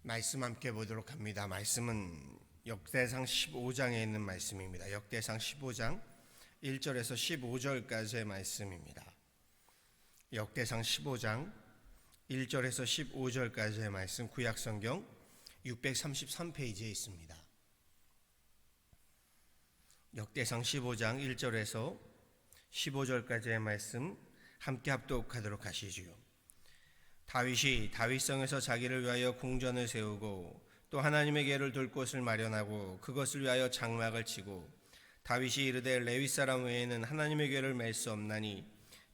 말씀 함께 보도록 합니다. 말씀은 역대상 15장에 있는 말씀입니다. 역대상 15장 1절에서 15절까지의 말씀입니다. 역대상 15장 1절에서 15절까지의 말씀, 구약성경 633페이지에 있습니다. 역대상 15장 1절에서 15절까지의 말씀 함께 합독하도록 하시지요. 다윗이 다윗성에서 자기를 위하여 궁전을 세우고 또 하나님의 궤를 둘 곳을 마련하고 그것을 위하여 장막을 치고 다윗이 이르되 레위 사람 외에는 하나님의 궤를 맬 수 없나니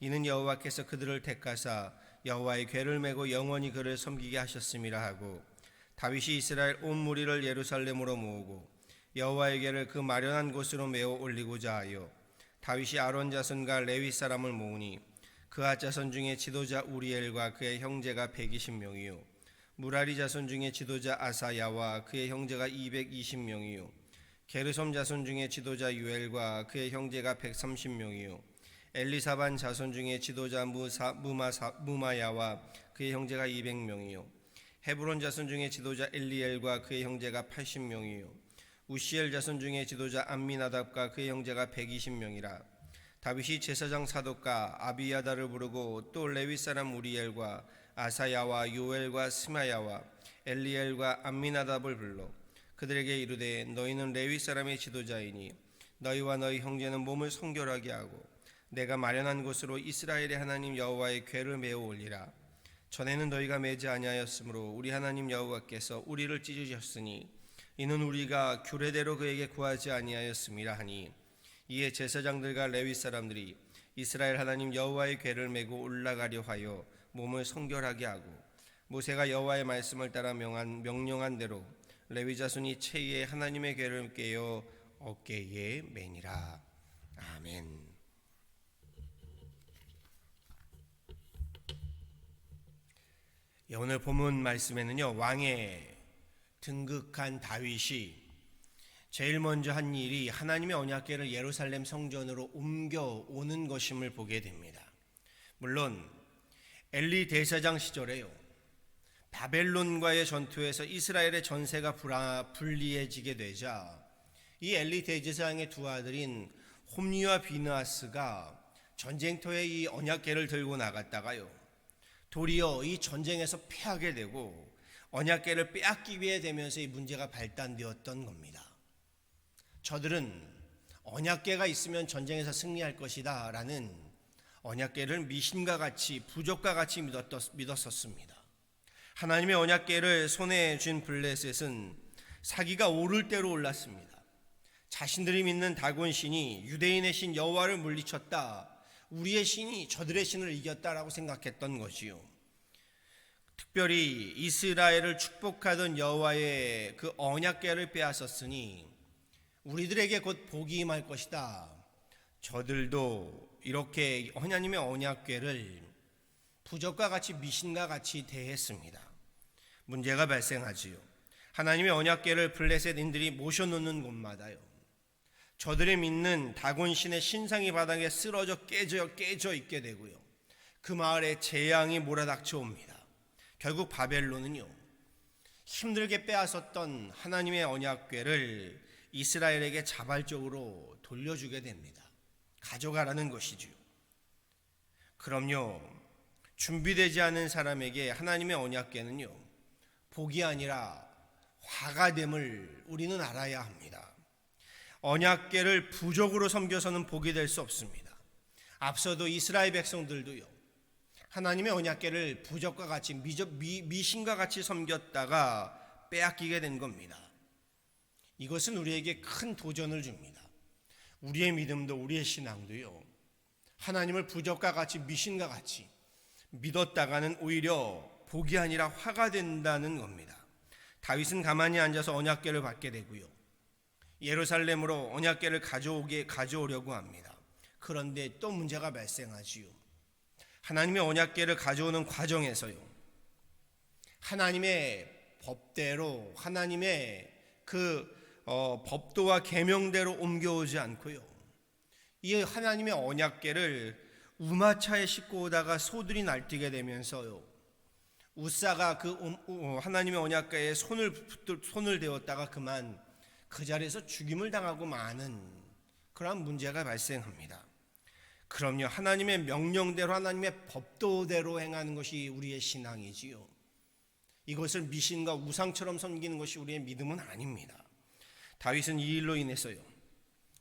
이는 여호와께서 그들을 택하사 여호와의 궤를 메고 영원히 그를 섬기게 하셨음이라 하고 다윗이 이스라엘 온 무리를 예루살렘으로 모으고 여호와의 궤를 그 마련한 곳으로 메어 올리고자 하여 다윗이 아론 자손과 레위 사람을 모으니 그앗 자손 중에 지도자 우리엘과 그의 형제가 120명이요 무라리 자손 중에 지도자 아사야와 그의 형제가 220명이요 게르솜 자손 중에 지도자 유엘과 그의 형제가 130명이요 엘리사반 자손 중에 지도자 무마야와 그의 형제가 200명이요 헤브론 자손 중에 지도자 엘리엘과 그의 형제가 80명이요 우시엘 자손 중에 지도자 암미나답과 그의 형제가 120명이라 다윗이 제사장 사독과 아비야다를 부르고 또 레위 사람 우리엘과 아사야와 요엘과 스마야와 엘리엘과 암미나답을 불러 그들에게 이르되 너희는 레위 사람의 지도자이니 너희와 너희 형제는 몸을 성결하게 하고 내가 마련한 곳으로 이스라엘의 하나님 여호와의 궤를 메어 올리라. 전에는 너희가 매지 아니하였으므로 우리 하나님 여호와께서 우리를 찢으셨으니 이는 우리가 규례대로 그에게 구하지 아니하였음이라 하니 이에 제사장들과 레위 사람들이 이스라엘 하나님 여호와의 궤를 메고 올라가려 하여 몸을 성결하게 하고 모세가 여호와의 말씀을 따라 명령한 대로 레위 자손이 체에 하나님의 궤를 깨어 어깨에 매니라. 아멘. 오늘 본문 말씀에는요, 왕에 등극한 다윗이 제일 먼저 한 일이 하나님의 언약궤를 예루살렘 성전으로 옮겨오는 것임을 보게 됩니다. 물론 엘리 대제사장 시절에요, 바벨론과의 전투에서 이스라엘의 전세가 불리해지게 되자 이 엘리 대제사장의 두 아들인 홈리와 비느하스가 전쟁터에 이 언약궤를 들고 나갔다가요, 도리어 이 전쟁에서 패하게 되고 언약궤를 빼앗기게 되면서 이 문제가 발단되었던 겁니다. 저들은 언약궤가 있으면 전쟁에서 승리할 것이다 라는 언약궤를 미신과 같이 부족과 같이 믿었었습니다. 하나님의 언약궤를 손에 쥔 블레셋은 사기가 오를 대로 올랐습니다. 자신들이 믿는 다곤 신이 유대인의 신 여호와를 물리쳤다, 우리의 신이 저들의 신을 이겼다라고 생각했던 것이요, 특별히 이스라엘을 축복하던 여호와의 그 언약궤를 빼앗았으니 우리들에게 곧 복이 임할 것이다. 저들도 이렇게 하나님의 언약궤를 부적과 같이 미신과 같이 대했습니다. 문제가 발생하지요. 하나님의 언약궤를 블레셋인들이 모셔놓는 곳마다요, 저들이 믿는 다곤신의 신상이 바닥에 쓰러져 깨져 있게 되고요, 그 마을에 재앙이 몰아닥쳐 옵니다. 결국 바벨론은요, 힘들게 빼앗았던 하나님의 언약궤를 이스라엘에게 자발적으로 돌려주게 됩니다. 가져가라는 것이죠. 그럼요, 준비되지 않은 사람에게 하나님의 언약궤는요, 복이 아니라 화가 됨을 우리는 알아야 합니다. 언약궤를 부족으로 섬겨서는 복이 될 수 없습니다. 앞서도 이스라엘 백성들도요, 하나님의 언약궤를 부족과 같이 미신과 같이 섬겼다가 빼앗기게 된 겁니다. 이것은 우리에게 큰 도전을 줍니다. 우리의 믿음도 우리의 신앙도요, 하나님을 부적과 같이 미신과 같이 믿었다가는 오히려 복이 아니라 화가 된다는 겁니다. 다윗은 가만히 앉아서 언약궤를 받게 되고요, 예루살렘으로 언약궤를 가져오려고 합니다. 그런데 또 문제가 발생하지요. 하나님의 언약궤를 가져오는 과정에서요, 하나님의 법대로 하나님의 그 법도와 계명대로 옮겨오지 않고요, 이 하나님의 언약궤를 우마차에 싣고 오다가 소들이 날뛰게 되면서요, 우사가 그 하나님의 언약궤에 손을 대었다가 그만 그 자리에서 죽임을 당하고 마는 그러한 문제가 발생합니다. 그럼요, 하나님의 명령대로 하나님의 법도대로 행하는 것이 우리의 신앙이지요. 이것을 미신과 우상처럼 섬기는 것이 우리의 믿음은 아닙니다. 다윗은 이 일로 인해서요,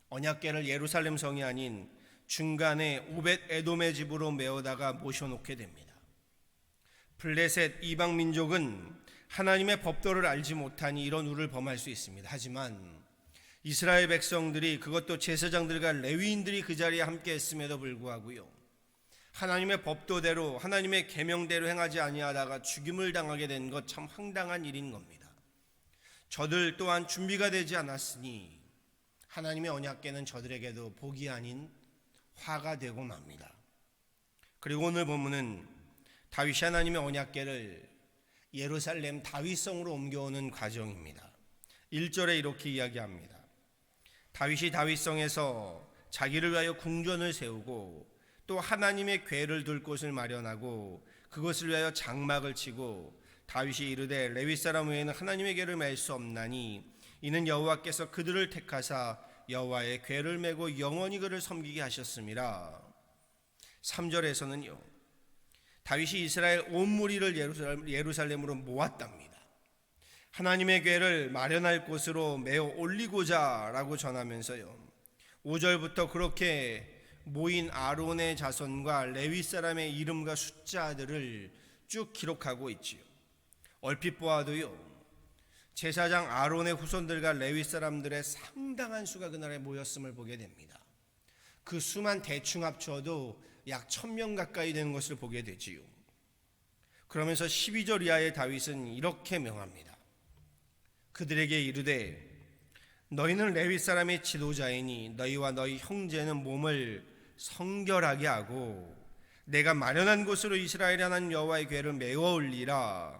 언약궤를 예루살렘 성이 아닌 중간에 오벳 에돔의 집으로 메어다가 모셔놓게 됩니다. 블레셋 이방 민족은 하나님의 법도를 알지 못하니 이런 우를 범할 수 있습니다. 하지만 이스라엘 백성들이, 그것도 제사장들과 레위인들이 그 자리에 함께 했음에도 불구하고요, 하나님의 법도대로 하나님의 계명대로 행하지 아니하다가 죽임을 당하게 된 것 참 황당한 일인 겁니다. 저들 또한 준비가 되지 않았으니 하나님의 언약궤는 저들에게도 복이 아닌 화가 되고 맙니다. 그리고 오늘 본문은 다윗이 하나님의 언약궤를 예루살렘 다윗성으로 옮겨오는 과정입니다. 1절에 이렇게 이야기합니다. 다윗이 다윗성에서 자기를 위하여 궁전을 세우고 또 하나님의 궤를 둘 곳을 마련하고 그것을 위하여 장막을 치고 다윗이 이르되 레위 사람 외에는 하나님의 궤를 맬 수 없나니 이는 여호와께서 그들을 택하사 여호와의 궤를 메고 영원히 그를 섬기게 하셨음이라. 3절에서는요, 다윗이 이스라엘 온 무리를 예루살렘으로 모았답니다. 하나님의 궤를 마련할 곳으로 메어 올리고자 라고 전하면서요, 5절부터 그렇게 모인 아론의 자손과 레위 사람의 이름과 숫자들을 쭉 기록하고 있지요. 얼핏 보아도요, 제사장 아론의 후손들과 레위 사람들의 상당한 수가 그날에 모였음을 보게 됩니다. 그 수만 대충 합쳐도 약 1000명 가까이 되는 것을 보게 되지요. 그러면서 12절 이하의 다윗은 이렇게 명합니다. 그들에게 이르되 너희는 레위 사람의 지도자이니 너희와 너희 형제는 몸을 성결하게 하고 내가 마련한 곳으로 이스라엘 하나님 여호와의 궤를 메어 올리라.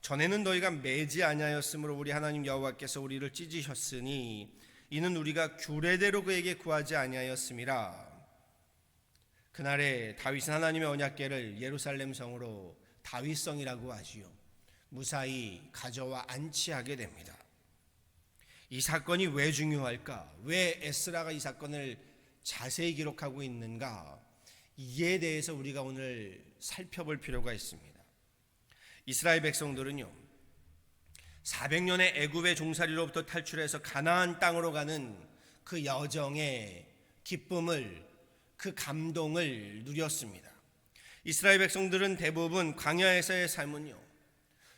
전에는 너희가 매지 아니하였으므로 우리 하나님 여호와께서 우리를 찢으셨으니 이는 우리가 규례대로 그에게 구하지 아니하였음이라. 그날에 다윗은 하나님의 언약궤를 예루살렘 성으로 다윗성이라고 하지요, 무사히 가져와 안치하게 됩니다. 이 사건이 왜 중요할까? 왜 에스라가 이 사건을 자세히 기록하고 있는가? 이에 대해서 우리가 오늘 살펴볼 필요가 있습니다. 이스라엘 백성들은요, 400년의 애굽의 종살이로부터 탈출해서 가나안 땅으로 가는 그 여정의 기쁨을, 그 감동을 누렸습니다. 이스라엘 백성들은 대부분 광야에서의 삶은요,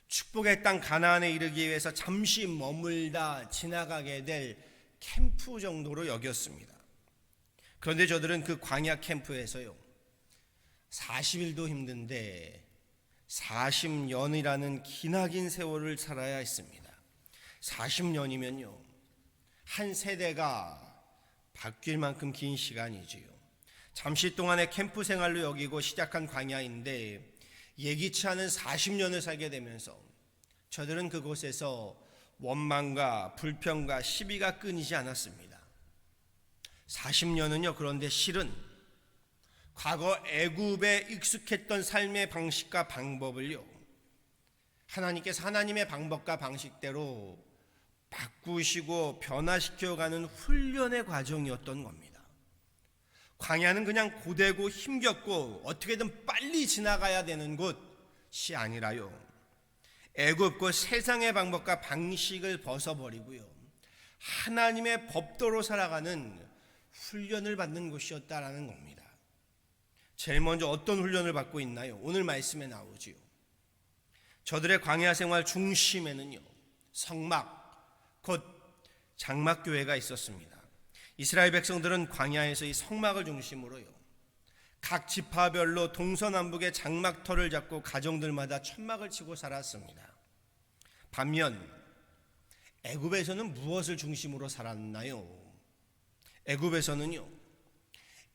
축복의 땅 가나안에 이르기 위해서 잠시 머물다 지나가게 될 캠프 정도로 여겼습니다. 그런데 저들은 그 광야 캠프에서요, 40일도 힘든데 40년이라는 기나긴 세월을 살아야 했습니다. 40년이면요, 한 세대가 바뀔 만큼 긴 시간이지요. 잠시 동안의 캠프 생활로 여기고 시작한 광야인데 예기치 않은 40년을 살게 되면서 저들은 그곳에서 원망과 불평과 시비가 끊이지 않았습니다. 40년은요, 그런데 실은 과거 애굽에 익숙했던 삶의 방식과 방법을요, 하나님께서 하나님의 방법과 방식대로 바꾸시고 변화시켜가는 훈련의 과정이었던 겁니다. 광야는 그냥 고되고 힘겹고 어떻게든 빨리 지나가야 되는 곳이 아니라요, 애굽 세상의 방법과 방식을 벗어버리고요, 하나님의 법도로 살아가는 훈련을 받는 곳이었다라는 겁니다. 제일 먼저 어떤 훈련을 받고 있나요? 오늘 말씀에 나오지요. 저들의 광야 생활 중심에는요, 성막, 곧 장막교회가 있었습니다. 이스라엘 백성들은 광야에서 이 성막을 중심으로요, 각 지파별로 동서남북의 장막터를 잡고 가정들마다 천막을 치고 살았습니다. 반면 애굽에서는 무엇을 중심으로 살았나요? 애굽에서는요,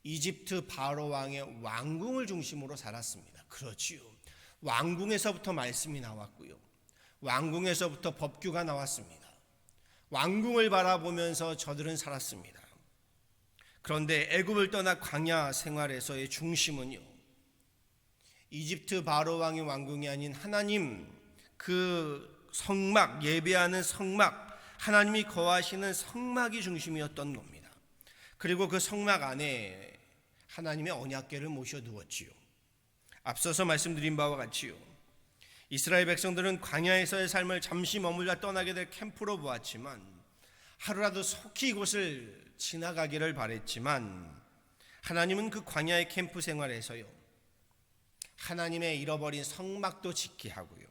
이집트 바로 왕의 왕궁을 중심으로 살았습니다. 그렇지요. 왕궁에서부터 말씀이 나왔고요, 왕궁에서부터 법규가 나왔습니다. 왕궁을 바라보면서 저들은 살았습니다. 그런데 애굽을 떠나 광야 생활에서의 중심은요, 이집트 바로 왕의 왕궁이 아닌 하나님 그 성막, 예배하는 성막, 하나님이 거하시는 성막이 중심이었던 겁니다. 그리고 그 성막 안에 하나님의 언약궤를 모셔두었지요. 앞서서 말씀드린 바와 같이요, 이스라엘 백성들은 광야에서의 삶을 잠시 머물다 떠나게 될 캠프로 보았지만 하루라도 속히 이곳을 지나가기를 바랬지만 하나님은 그 광야의 캠프 생활에서요, 하나님의 잃어버린 성막도 지키게 하고요,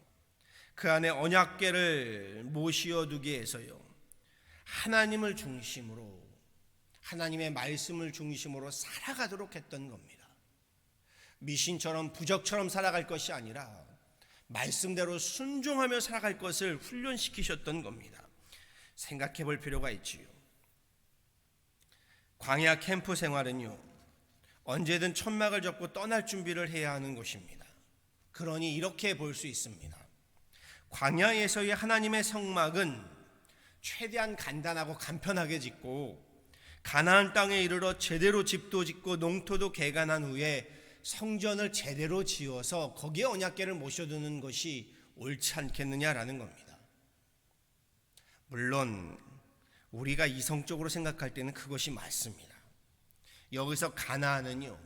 그 안에 언약궤를 모시어두게 해서요, 하나님을 중심으로, 하나님의 말씀을 중심으로 살아가도록 했던 겁니다. 미신처럼 부적처럼 살아갈 것이 아니라 말씀대로 순종하며 살아갈 것을 훈련시키셨던 겁니다. 생각해 볼 필요가 있지요. 광야 캠프 생활은요, 언제든 천막을 접고 떠날 준비를 해야 하는 곳입니다. 그러니 이렇게 볼 수 있습니다. 광야에서의 하나님의 성막은 최대한 간단하고 간편하게 짓고 가나안 땅에 이르러 제대로 집도 짓고 농토도 개간한 후에 성전을 제대로 지어서 거기에 언약궤를 모셔두는 것이 옳지 않겠느냐라는 겁니다. 물론 우리가 이성적으로 생각할 때는 그것이 맞습니다. 여기서 가나안은요,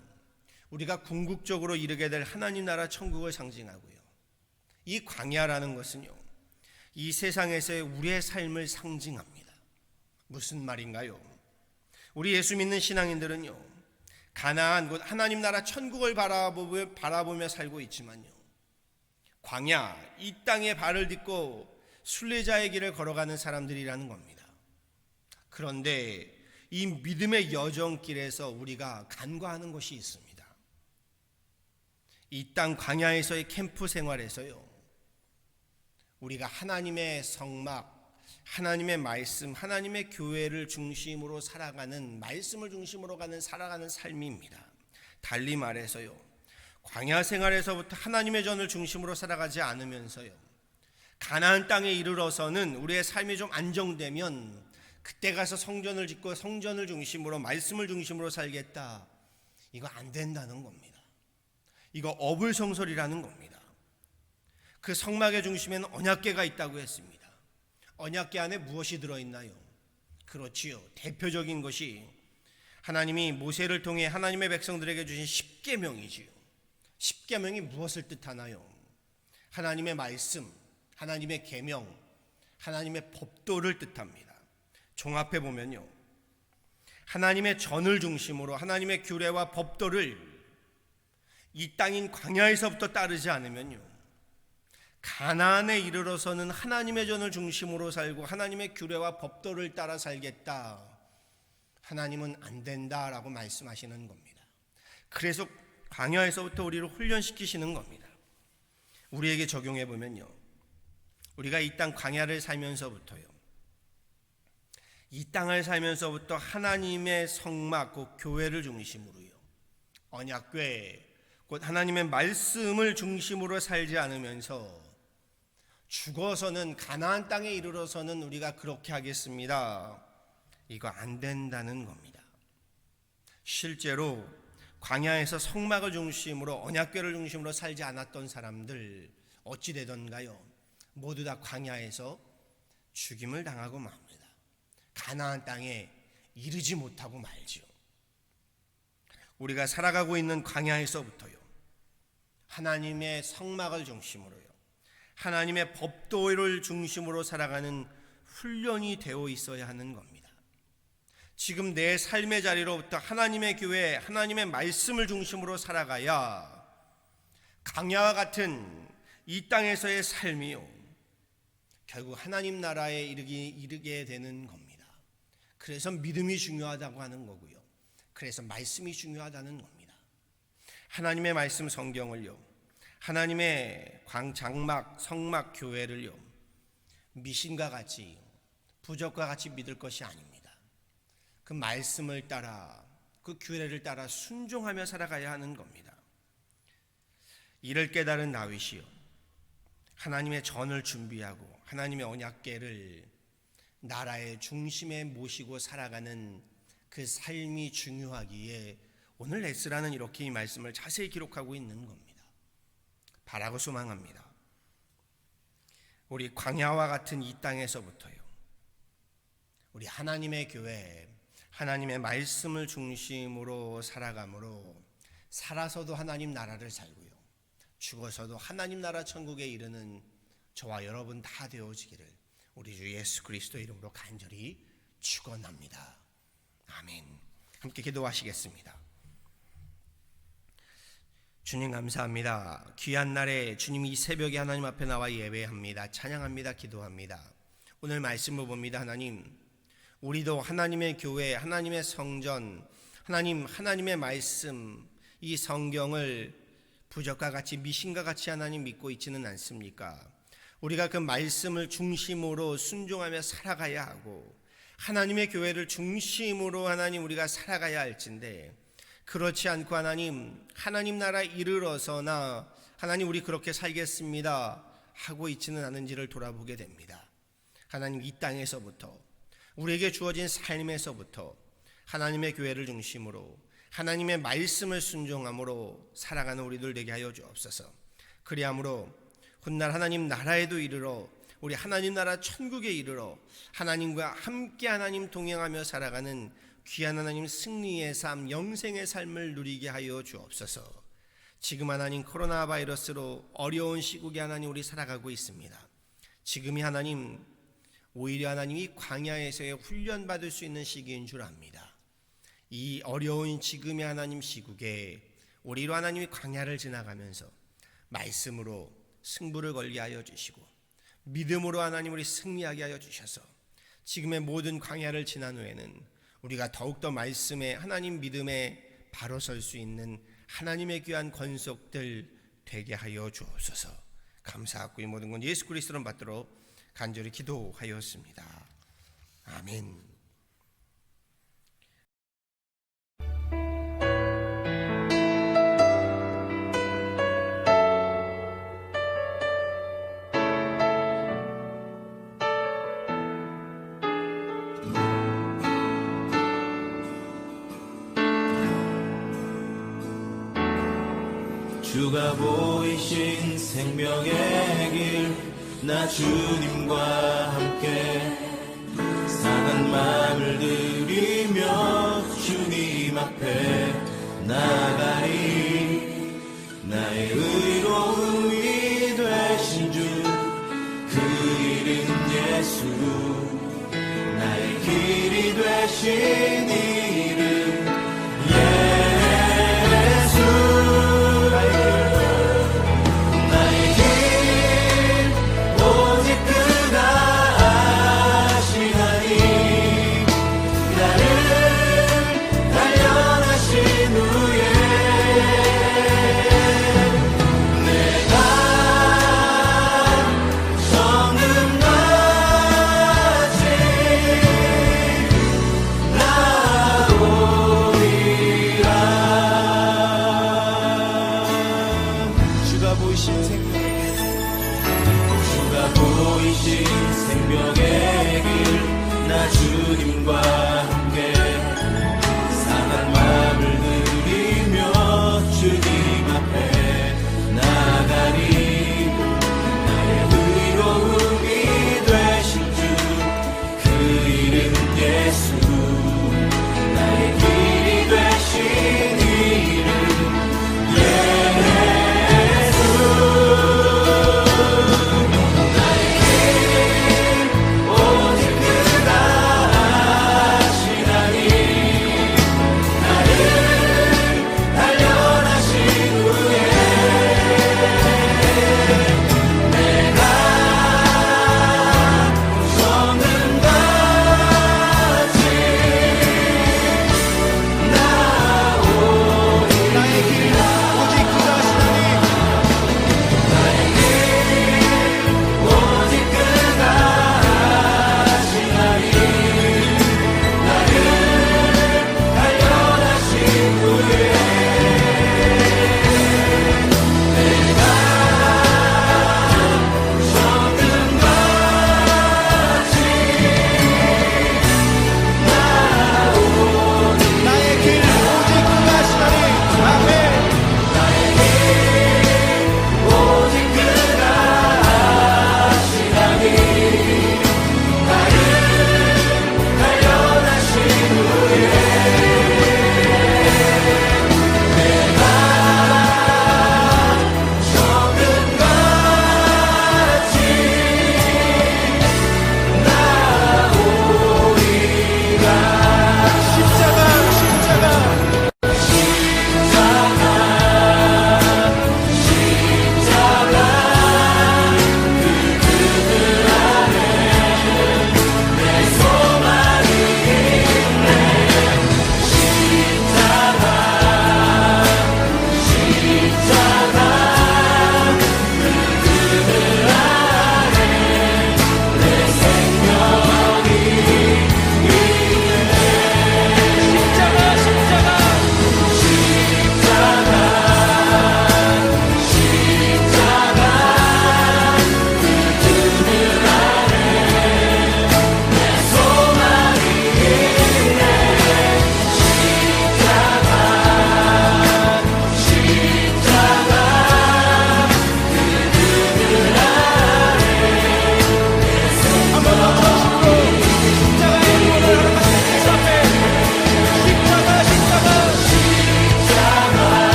우리가 궁극적으로 이르게 될 하나님 나라 천국을 상징하고요, 이 광야라는 것은요, 이 세상에서의 우리의 삶을 상징합니다. 무슨 말인가요? 우리 예수 믿는 신앙인들은요, 가나안 곧 하나님 나라 천국을 바라보며 살고 있지만요, 광야, 이 땅에 발을 딛고 순례자의 길을 걸어가는 사람들이라는 겁니다. 그런데 이 믿음의 여정길에서 우리가 간과하는 것이 있습니다. 이 땅 광야에서의 캠프 생활에서요, 우리가 하나님의 성막, 하나님의 말씀, 하나님의 교회를 중심으로 살아가는, 말씀을 중심으로 살아가는 삶입니다. 달리 말해서요, 광야 생활에서부터 하나님의 전을 중심으로 살아가지 않으면서요, 가나안 땅에 이르러서는 우리의 삶이 좀 안정되면 그때 가서 성전을 짓고 성전을 중심으로, 말씀을 중심으로 살겠다, 이거 안 된다는 겁니다. 이거 어불성설이라는 겁니다. 그 성막의 중심에는 언약궤가 있다고 했습니다. 언약궤 안에 무엇이 들어있나요? 그렇지요, 대표적인 것이 하나님이 모세를 통해 하나님의 백성들에게 주신 십계명이지요. 십계명이 무엇을 뜻하나요? 하나님의 말씀, 하나님의 계명, 하나님의 법도를 뜻합니다. 종합해 보면요, 하나님의 전을 중심으로 하나님의 규례와 법도를 이 땅인 광야에서부터 따르지 않으면요, 가나안에 이르러서는 하나님의 전을 중심으로 살고 하나님의 규례와 법도를 따라 살겠다, 하나님은 안 된다라고 말씀하시는 겁니다. 그래서 광야에서부터 우리를 훈련시키시는 겁니다. 우리에게 적용해 보면요, 우리가 이 땅 광야를 살면서부터요, 이 땅을 살면서부터 하나님의 성막, 곧 교회를 중심으로요, 언약궤, 곧 하나님의 말씀을 중심으로 살지 않으면서 죽어서는, 가나안 땅에 이르러서는 우리가 그렇게 하겠습니다, 이거 안 된다는 겁니다. 실제로 광야에서 성막을 중심으로, 언약궤를 중심으로 살지 않았던 사람들 어찌 되던가요? 모두 다 광야에서 죽임을 당하고 맙니다. 가나안 땅에 이르지 못하고 말지요. 우리가 살아가고 있는 광야에서부터요, 하나님의 성막을 중심으로요, 하나님의 법도를 중심으로 살아가는 훈련이 되어 있어야 하는 겁니다. 지금 내 삶의 자리로부터 하나님의 교회, 하나님의 말씀을 중심으로 살아가야 광야와 같은 이 땅에서의 삶이요, 결국 하나님 나라에 이르게 되는 겁니다. 그래서 믿음이 중요하다고 하는 거고요, 그래서 말씀이 중요하다는 겁니다. 하나님의 말씀 성경을요, 하나님의 장막, 성막 교회를요, 미신과 같이, 부적과 같이 믿을 것이 아닙니다. 그 말씀을 따라, 그 규례를 따라 순종하며 살아가야 하는 겁니다. 이를 깨달은 다윗이요, 하나님의 전을 준비하고 하나님의 언약궤를 나라의 중심에 모시고 살아가는 그 삶이 중요하기에 오늘 에스라는 이렇게 이 말씀을 자세히 기록하고 있는 겁니다. 바라고 소망합니다. 우리 광야와 같은 이 땅에서부터요, 우리 하나님의 교회, 하나님의 말씀을 중심으로 살아감으로 살아서도 하나님 나라를 살고요, 죽어서도 하나님 나라 천국에 이르는 저와 여러분 다 되어지기를 우리 주 예수 그리스도 이름으로 간절히 축원합니다. 아멘. 함께 기도하시겠습니다. 주님 감사합니다. 귀한 날에 주님이 이 새벽에 하나님 앞에 나와 예배합니다. 찬양합니다. 기도합니다. 오늘 말씀을 봅니다. 하나님, 우리도 하나님의 교회, 하나님의 성전, 하나님의 말씀, 이 성경을 부적과 같이 미신과 같이 하나님 믿고 있지는 않습니까? 우리가 그 말씀을 중심으로 순종하며 살아가야 하고 하나님의 교회를 중심으로 하나님 우리가 살아가야 할진데, 그렇지 않고 하나님 나라 이르러서나 하나님 우리 그렇게 살겠습니다 하고 있지는 않은지를 돌아보게 됩니다. 하나님, 이 땅에서부터 우리에게 주어진 삶에서부터 하나님의 교회를 중심으로 하나님의 말씀을 순종함으로 살아가는 우리들 되게 하여 주옵소서. 그리함으로 훗날 하나님 나라에도 이르러 우리 하나님 나라 천국에 이르러 하나님과 함께 하나님 동행하며 살아가는 귀한 하나님 승리의 삶, 영생의 삶을 누리게 하여 주옵소서. 지금 하나님 코로나 바이러스로 어려운 시국에 하나님 우리 살아가고 있습니다. 지금이 하나님 오히려 하나님이 광야에서의 훈련받을 수 있는 시기인 줄 압니다. 이 어려운 지금의 하나님 시국에 우리로 하나님이 광야를 지나가면서 말씀으로 승부를 걸게 하여 주시고 믿음으로 하나님 우리 승리하게 하여 주셔서 지금의 모든 광야를 지난 후에는 우리가 더욱더 말씀에 하나님 믿음에 바로 설 수 있는 하나님의 귀한 권속들 되게 하여 주옵소서. 감사하고 이 모든 건 예수 그리스도를 받도록 간절히 기도하였습니다. 아멘. 주가 보이신 생명의 길, 나 주님과 함께 상한 마음을 들이며 주님 앞에 나가리. 나의 의로움이 되신 주, 그 이름 예수, 나의 길이 되신